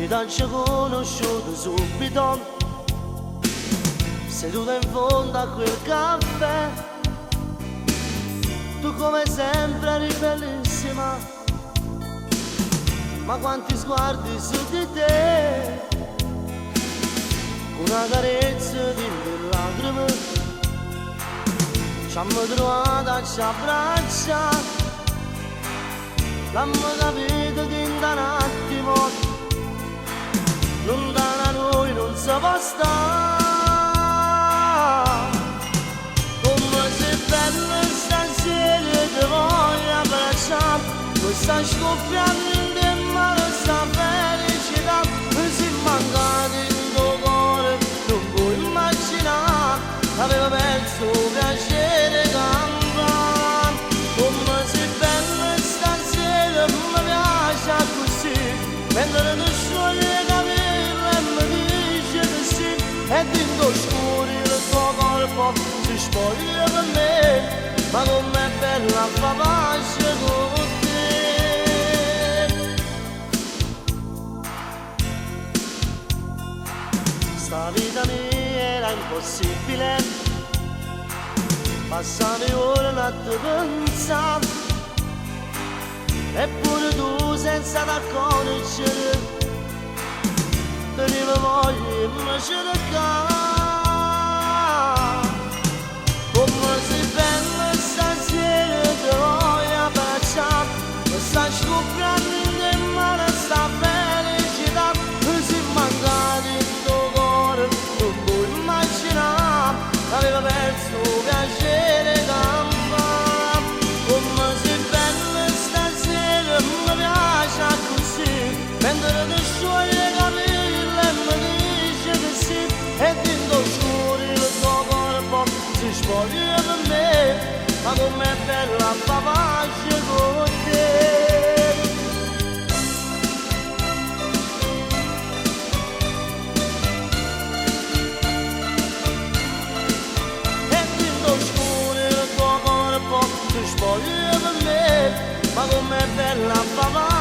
Capitan ci ha conosciuto subito, seduta in fondo a quel caffè. Tu come sempre eri bellissima, ma quanti sguardi su di te, una carezza di lacrime ci hanno trovato a ci abbracciare. L'hanno capito che in un attimo lontano a noi non si può stare. Come sei bella stasera, ti voglio abbracciare, questa scoppiando in te mano sta felicità. Mi si mancati in tuo cuore, non puoi immaginare, avevo perso piacere cantare. Come sei bella stasera, mi piace così, mentre tu sciogli i capelli e mi dici che sì, e dentro scuri il tuo corpo si spoglia per me, ma com'è bella fa pace con te. Sta vita mia era impossibile, passavi ore a te pensare, eppure tu senza t'accorgere veniva voglia e mi cercare. Come sei bella stasera, ti voglio abbracciare, mi sta scoppiando in te mano sta felicità. Mi si mancati in tuo cuore, non puoi immaginare, aveva perso piacere cantare. Come sei bella stasera, mi piace così, mentre ti sciogli i capelli e mi dici che sì, e dentro scuri il tuo corpo si spoglia per me, ma com'è bella fa pace con te. E dentro scuri il tuo corpo si spoglia per me, ma com'è bella fa pace.